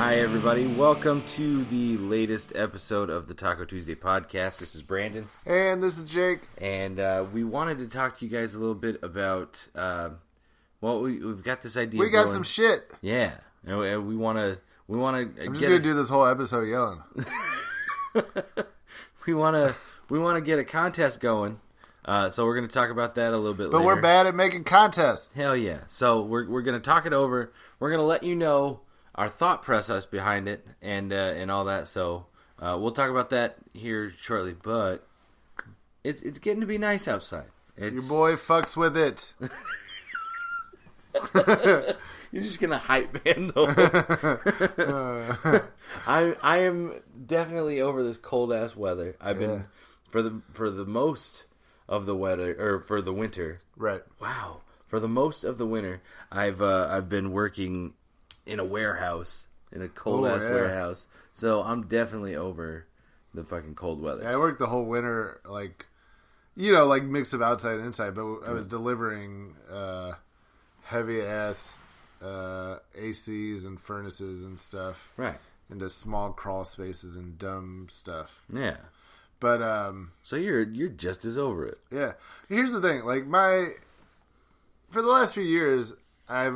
Hi, everybody. Welcome to the latest episode of the Taco Tuesday podcast. This is Brandon. And this is Jake. And we wanted to talk to you guys a little bit about, we've got this idea. We got some shit. Yeah. And we want to I'm just going to do this whole episode yelling. we want to get a contest going. So we're going to talk about that a little bit later. But we're bad at making contests. Hell yeah. So we're going to talk it over. We're going to let you know our thought process behind it and all that. So we'll talk about that here shortly. But it's getting to be nice outside. Your boy fucks with it. You're just gonna hype man though. I am definitely over this cold ass weather. I've been for the most of the weather, or for the winter. Right. Wow. For the most of the winter, I've been working in a warehouse, in a cold ass warehouse. So I'm definitely over the fucking cold weather. Yeah, I worked the whole winter, like mix of outside and inside, but I was delivering heavy ass ACs and furnaces and stuff. Right. Into small crawl spaces and dumb stuff. Yeah. But so you're just as over it. Yeah. Here's the thing, for the last few years, I've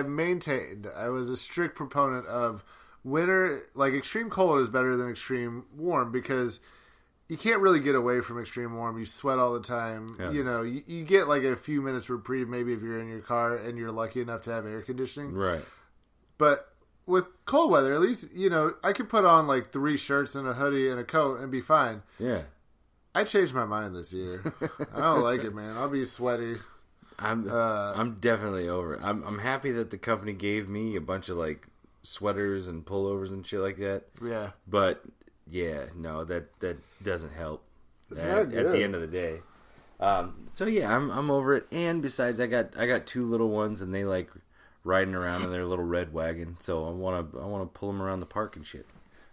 maintained, I was a strict proponent of winter, extreme cold is better than extreme warm because you can't really get away from extreme warm. You sweat all the time. Yeah. You get a few minutes reprieve maybe if you're in your car and you're lucky enough to have air conditioning. Right. But with cold weather, at least, I could put on 3 shirts and a hoodie and a coat and be fine. Yeah. I changed my mind this year. I don't like it, man. I'll be sweaty. I'm definitely over it. I'm happy that the company gave me a bunch of sweaters and pullovers and shit like that. Yeah. But yeah, no, that doesn't help. It's not good. At the end of the day. So yeah, I'm over it. And besides, I got 2 little ones, and they like riding around in their little red wagon. So I want to pull them around the park and shit.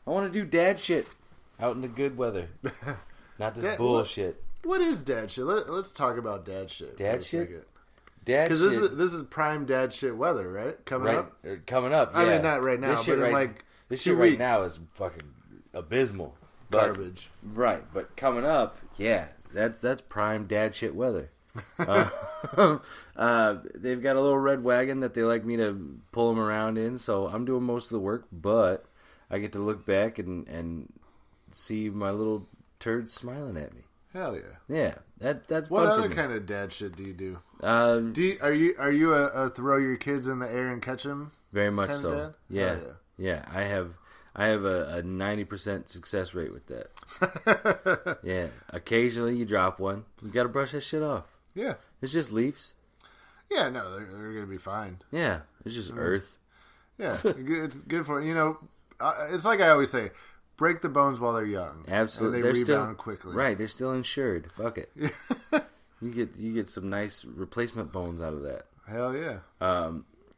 I want to do dad shit out in the good weather, not this bullshit. What is dad shit? Let's talk about dad shit. Dad shit. Dad shit. Because this is prime dad shit weather, right? Coming up. Yeah. I mean, not right now, this shit but right, in this 2 shit weeks. right now is fucking abysmal. Garbage. Right, but coming up, yeah, that's prime dad shit weather. They've got a little red wagon that they like me to pull them around in, so I'm doing most of the work, but I get to look back and see my little turds smiling at me. Hell yeah. Yeah, that's what fun other for me. kind of dad shit do you do? Are Are you a throw your kids in the air and catch them? Very much kind so. of dad? Yeah. Hell Yeah. I have a 90% success rate with that. Yeah. Occasionally you drop one. You got to brush that shit off. Yeah. It's just leaves. Yeah, no, they're going to be fine. Yeah. It's just earth. Yeah. It's good for, it's like I always say, break the bones while they're young. Absolutely. And they they're rebound quickly. Right. They're still insured. Fuck it. You get some nice replacement bones out of that. Hell yeah.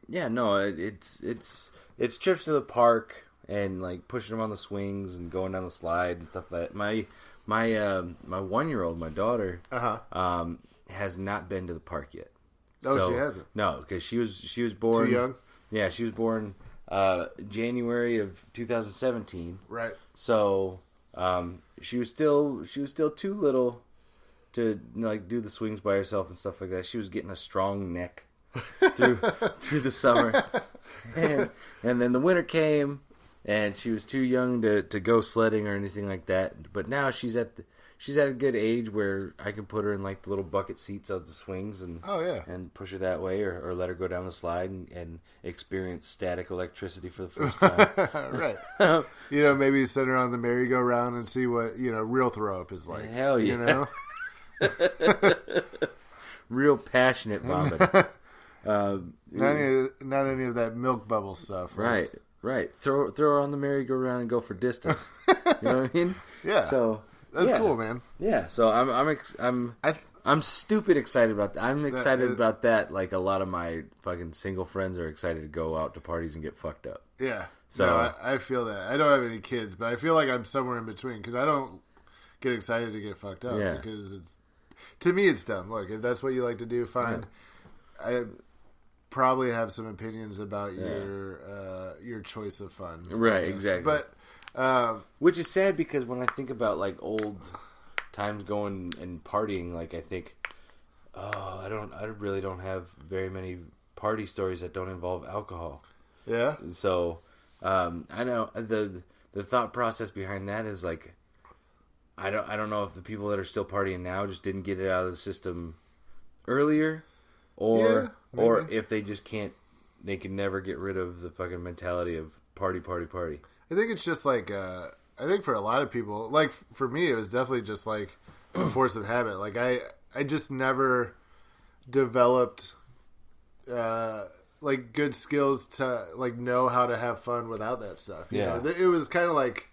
Yeah, no, it's trips to the park and pushing them on the swings and going down the slide and stuff like that. My 1-year-old, my daughter, has not been to the park yet. Oh, so, she hasn't. No, because she was born too young. Yeah, she was born January of 2017. Right. So she was still too little to do the swings by herself and stuff like that. She was getting a strong neck through the summer, and then the winter came, and she was too young to go sledding or anything like that. But now she's at a good age where I can put her in the little bucket seats of the swings and and push her that way, or let her go down the slide and experience static electricity for the first time. Right. Maybe send her on the merry-go-round and see what real throw up is like. Hell yeah. Real passionate vomit. Not any of that milk bubble stuff. Right. Throw her on the merry-go-round and go for distance. You know what I mean? Yeah. So that's cool, man. Yeah. So I'm stupid excited about that. I'm excited about that. Like a lot of my fucking single friends are excited to go out to parties and get fucked up. Yeah. So no, I feel that. I don't have any kids, but I feel like I'm somewhere in between because I don't get excited to get fucked up because to me it's dumb. Look, if that's what you like to do, fine. Yeah. probably have some opinions about your choice of fun. Right, exactly. But which is sad because when I think about like old times going and partying, like I think, I really don't have very many party stories that don't involve alcohol. Yeah. So I know the thought process behind that is like, I don't know if the people that are still partying now just didn't get it out of the system earlier, or if they just can't, they can never get rid of the fucking mentality of party. I think it's just like, I think for a lot of people, like for me, it was definitely just like a force of habit. Like I just never developed, like good skills to like know how to have fun without that stuff. You know? It was kind of like,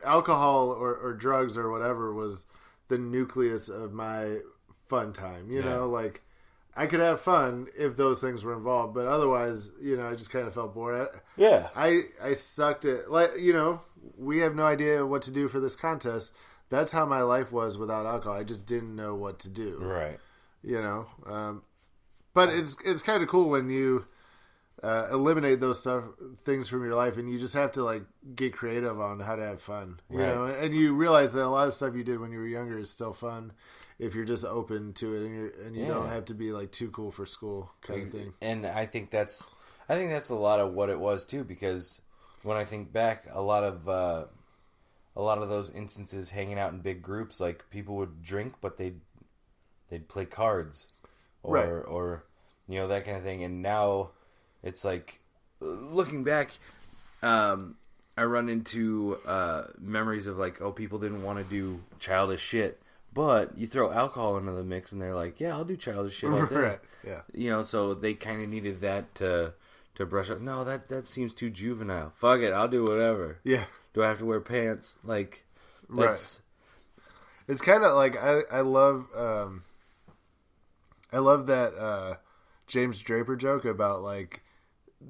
alcohol or drugs or whatever was the nucleus of my fun time. You know, like I could have fun if those things were involved, but otherwise, you know, I just kind of felt bored. Yeah. I sucked at, like, you know, we have no idea what to do for this contest. That's how my life was without alcohol. I just didn't know what to do. Right. You know, but it's kind of cool when you eliminate those things from your life, and you just have to like get creative on how to have fun. You know, and you realize that a lot of stuff you did when you were younger is still fun if you're just open to it, and you don't have to be like too cool for school kind of thing. And I think that's a lot of what it was too, because when I think back, a lot of those instances hanging out in big groups, like people would drink, but they'd play cards, or you know, that kind of thing. And now it's like, looking back, I run into memories of like, people didn't want to do childish shit, but you throw alcohol into the mix and they're like, yeah, I'll do childish shit all day. Right. Yeah. You know, so they kind of needed that to brush up. No, that seems too juvenile. Fuck it, I'll do whatever. Yeah. Do I have to wear pants? Like, that's... Right. It's kind of like, I love that James Draper joke about like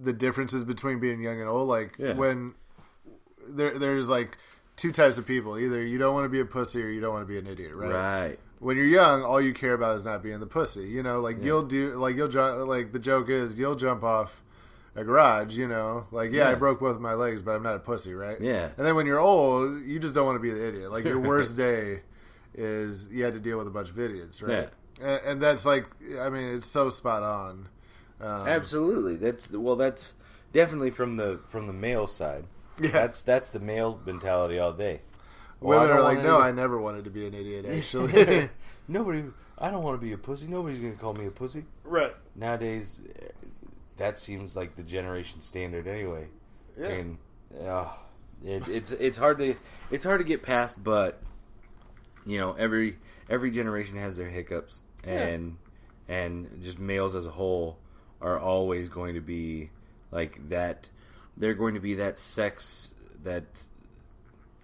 the differences between being young and old. Like when there's like two types of people. Either you don't want to be a pussy or you don't want to be an idiot, right? Right. When you're young, all you care about is not being the pussy. You know, like you'll jump, like the joke is you'll jump off a garage, you know, like, I broke both of my legs, but I'm not a pussy, right? Yeah. And then when you're old, you just don't want to be the idiot. Like your worst day is you had to deal with a bunch of idiots, right? Yeah. And that's like, I mean, it's so spot on. Absolutely. That's definitely from the male side. Yeah. That's the male mentality all day. Women are like, no, I never wanted to be an idiot, actually. I don't want to be a pussy. Nobody's going to call me a pussy. Right. Nowadays, that seems like the generation standard anyway. Yeah. And it's hard to get past, but you know, every generation has their hiccups, and just males as a whole are always going to be like that. They're going to be that sex that,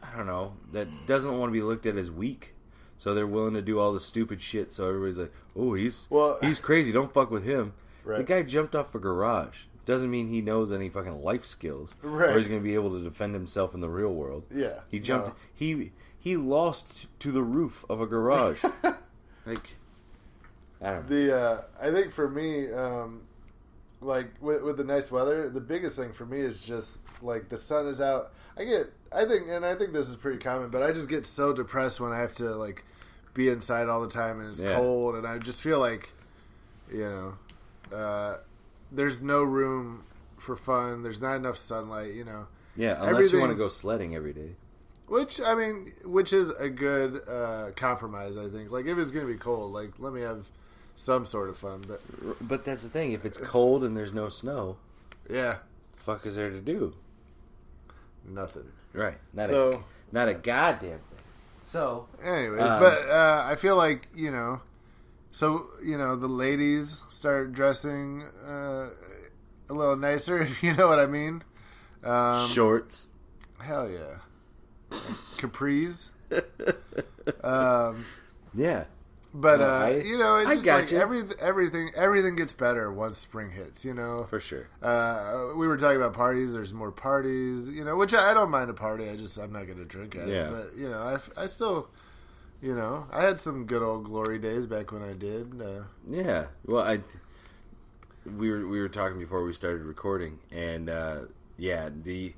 I don't know, that doesn't want to be looked at as weak. So they're willing to do all the stupid shit. So everybody's like, "Oh, he's crazy. Don't fuck with him." Right. The guy jumped off a garage. Doesn't mean he knows any fucking life skills, or he's going to be able to defend himself in the real world. Yeah, he jumped. No. He lost to the roof of a garage. Like, I don't know. I think for me, like with the nice weather, the biggest thing for me is just like the sun is out. I think this is pretty common, but I just get so depressed when I have to like be inside all the time and it's cold, and I just feel like, you know, there's no room for fun. There's not enough sunlight, you know. Yeah, unless you want to go sledding every day. Which is a good compromise, I think. Like, if it's going to be cold, like, let me have some sort of fun. But that's the thing. If it's cold and there's no snow, yeah, the fuck is there to do? Nothing. Right. Not a goddamn thing. So, anyways, but I feel like, you know, so, you know, the ladies start dressing a little nicer, if you know what I mean. Shorts. Hell yeah. Capris. Yeah. But, you know, it's just like you. everything gets better once spring hits, you know? For sure. We were talking about parties. There's more parties, you know, which I don't mind a party. I'm not going to drink at it. But, you know, I still, you know, I had some good old glory days back when I did. Yeah. Well, we were talking before we started recording, and the idea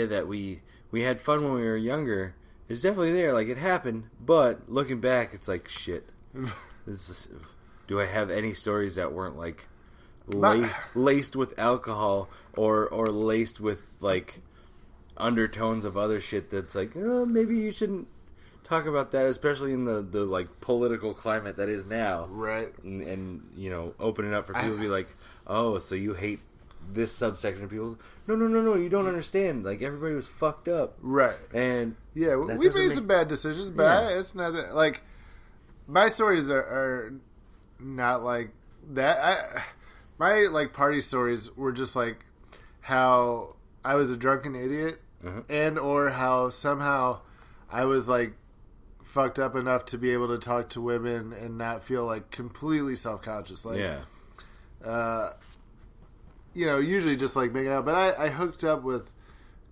that we had fun when we were younger is definitely there. Like, it happened, but looking back, it's like, shit. Do I have any stories that weren't like laced with alcohol or laced with like undertones of other shit that's like, oh, maybe you shouldn't talk about that, especially in the like political climate that is now, right? And you know, opening up for people to be like, oh, so you hate this subsection of people? No, you don't understand. Like, everybody was fucked up, right? And yeah, we made some bad decisions, but it's not that, like, my stories are not like that. My like party stories were just like how I was a drunken idiot, and or how somehow I was like fucked up enough to be able to talk to women and not feel like completely self-conscious. Like, you know, usually just like making out. But I hooked up with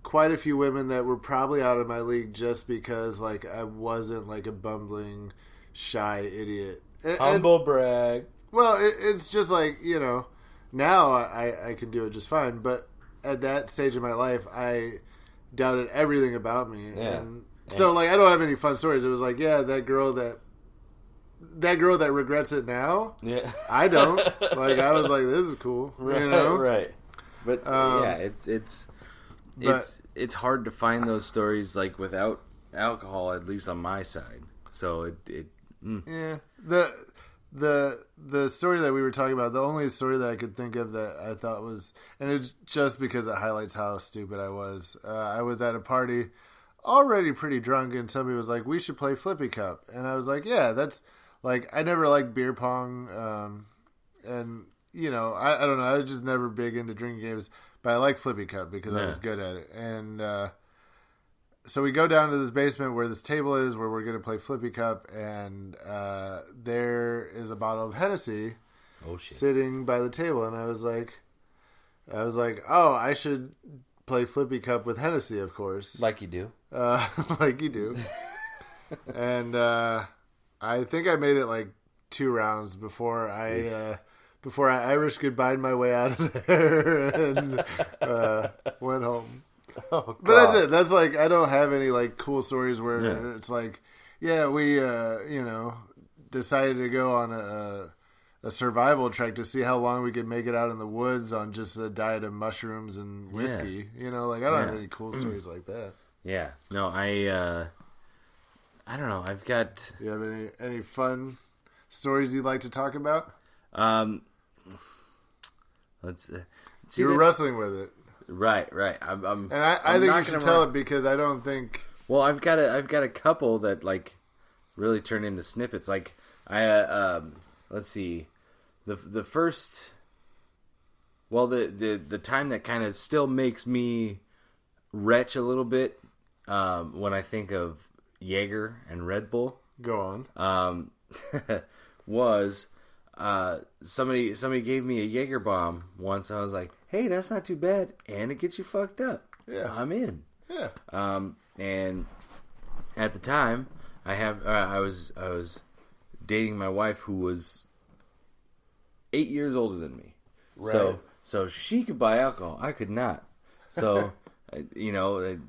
quite a few women that were probably out of my league just because like I wasn't like a bumbling, shy idiot. Humble brag. Well, it's just like, you know, now I can do it just fine. But at that stage of my life, I doubted everything about me. Yeah. And so, like, I don't have any fun stories. It was like, yeah, that girl that regrets it now. Yeah. I don't. Like, I was like, this is cool. Right, you know? Right. But it's hard to find those stories like without alcohol, at least on my side. So yeah. The story that we were talking about, the only story that I could think of that I thought was, and it's just because it highlights how stupid I was. I was at a party, already pretty drunk, and somebody was like, "We should play Flippy Cup," and I was like, "Yeah, that's like I never liked beer pong, and you know, I don't know, I was just never big into drinking games, but I like Flippy Cup because I was good at it, and." So we go down to this basement where this table is, where we're going to play Flippy Cup, and there is a bottle of Hennessy sitting by the table, and I was like, oh, I should play Flippy Cup with Hennessy, of course, like you do, like you do, and I think I made it like 2 rounds before I Irish goodbye'd my way out of there and went home. Oh, but that's it. That's like, I don't have any like cool stories where it's like, yeah, we you know, decided to go on a survival trek to see how long we could make it out in the woods on just a diet of mushrooms and whiskey. You know, like, I don't have any cool stories like that. Yeah. No, I don't know. I've got. Do you have any fun stories you'd like to talk about? Let's see. You're wrestling with it. Right. And I think you should tell it because I don't think. Well, I've got a couple that like really turn into snippets. Like let's see, the first. Well, the time that kind of still makes me retch a little bit when I think of Jaeger and Red Bull. Go on. Was somebody gave me a Jaeger bomb once, and I was like, hey, that's not too bad, and it gets you fucked up. Yeah, I'm in. Yeah. And at the time, I was dating my wife, who was 8 years older than me. Right. So she could buy alcohol, I could not. So you know, I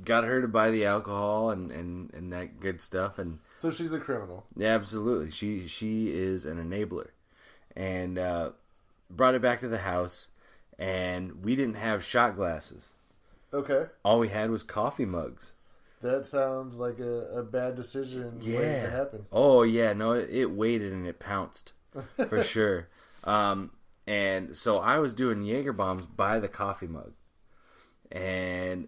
got her to buy the alcohol and that good stuff, and so she's a criminal. Yeah, absolutely. She is an enabler, and brought it back to the house. And we didn't have shot glasses. Okay. All we had was coffee mugs. That sounds like a bad decision waiting to happen. Oh, yeah. No, it waited and it pounced. For sure. And so I was doing Jaeger bombs by the coffee mug. And,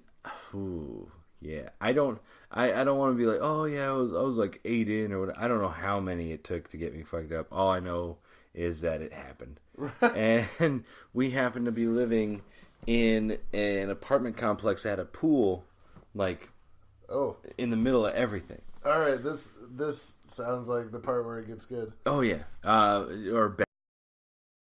yeah. I don't want to be like, oh, yeah, I was like 8 in or whatever. I don't know how many it took to get me fucked up. All I know is that it happened. And we happened to be living in an apartment complex that had a pool, like, in the middle of everything. All right, this sounds like the part where it gets good. Oh yeah, or bad.